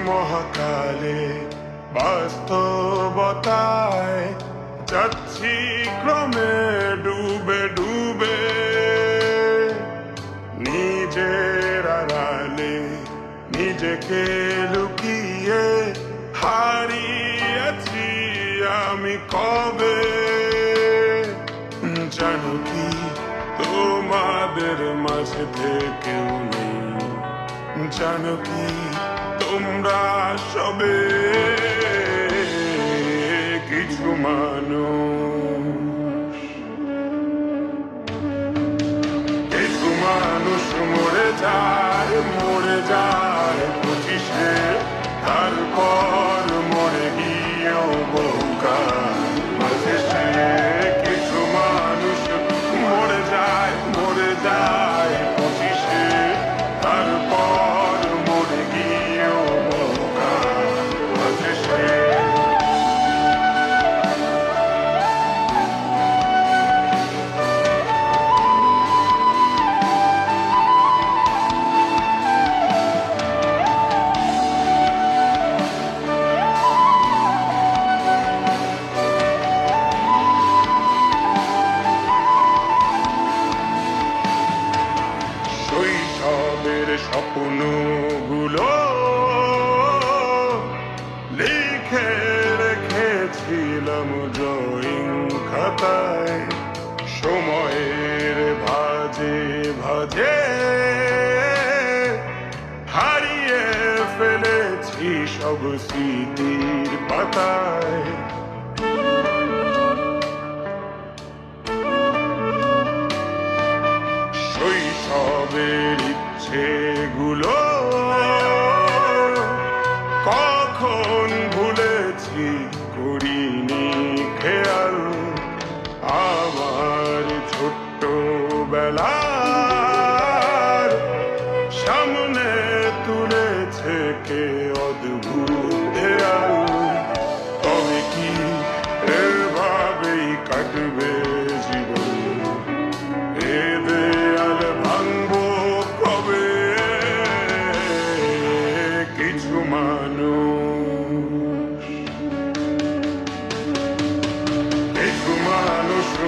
মহাকালে বাস্তবতায় যাচ্ছি ক্রমে ডুবে ডুবে নিজের আড়ালে নিজেকে লুকিয়ে হারিয়েছি আমি কবে জানো কি তোমাদের মাঝে থেকেও নেই জানো কি তোমরা সবে কিছু মানুষ মরে যায় 25-এ তারপর মরে গিয়েও বহুকাল মাঝে সে কিছু মানুষ মরে যায় 25-এ তারপর মরে গিয়েও বহুকাল মাঝে সে শৈশবের স্বপ্নগুলো লিখে রেখেছিলাম ড্রয়িং খাতায় সময়ের ভাজে ভাজে হারিয়ে ফেলেছি সব স্মৃতির পাতায় শৈশবের ইচ্ছেগুলো কখন ভুলেছি করিনি খেয়াল আমার ছোট্ট বেলার সামনে তুলেছে কে অদ্ভুত দেয়াল তবে কি এভাবেই কাটবে জীবন এ দেয়াল ভাঙবো কবে কিছু মানুষ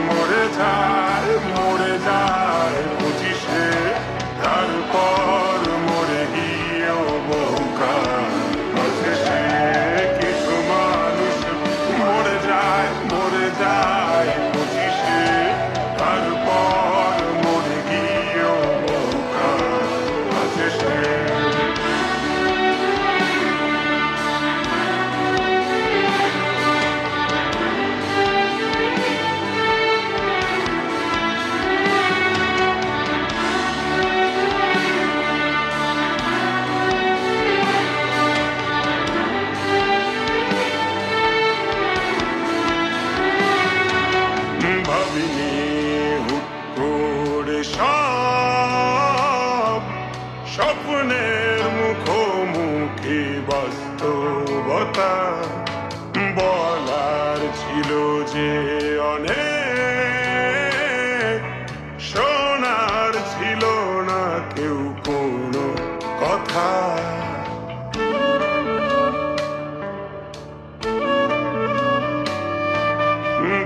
মরে যায় 25-এ তারপর মরে গিয়েও বহুকাল মাঝে সে কিছু মানুষ মরে যায় 25-এ তারপর মরে গিয়েও বহুকাল মাঝে সে ভাবিনি হুট করে সব স্বপ্নের মুখোমুখি বাস্তবতা বলার ছিল যে অনেক শোনার ছিল না কেউ কোনো কথা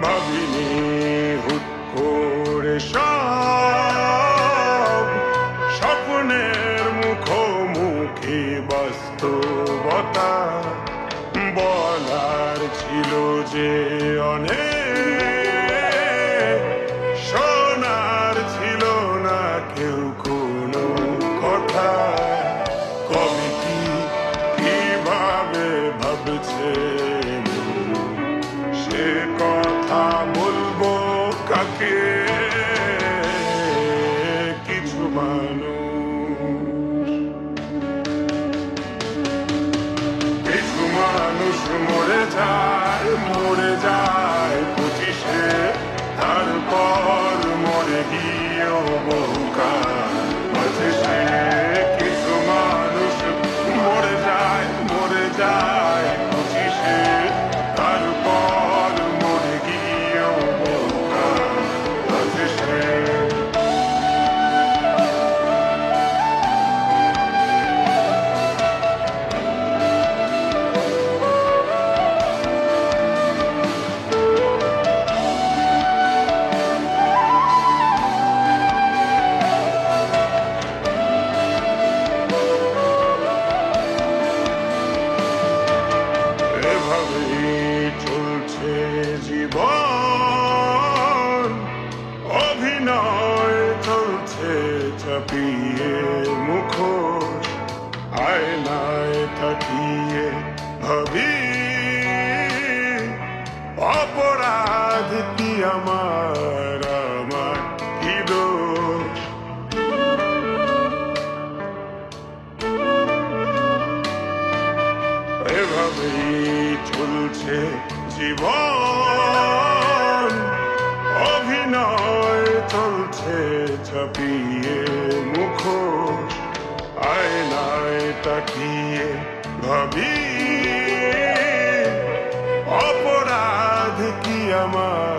ভাবিনি হুট করে সব স্বপ্নের মুখোমুখি বাস্তবতা বলার ছিল যে অনেক শোনার ছিল না কেউ কোনো কথা কবে কি কিভাবে ভাবছে সে কথা বলবো কাকে কিছু মানুষ মরে যায় 25-এ তারপর মরে গিয়েও বহুকাল মাঝে সে কিছু মানুষ মরে যায় 25-এ তারপর মরে গিয়েও বহুকাল মাঝে সে তাকিয়ে ভাবি অপরাধ কি আমার আমার কি দোষ এভাবেই চলছে জীবন অভিনয় চলছে ছাপিয়ে মুখোশ আয়নায় তাকিয়ে ভাবি অপরাধ কি আমার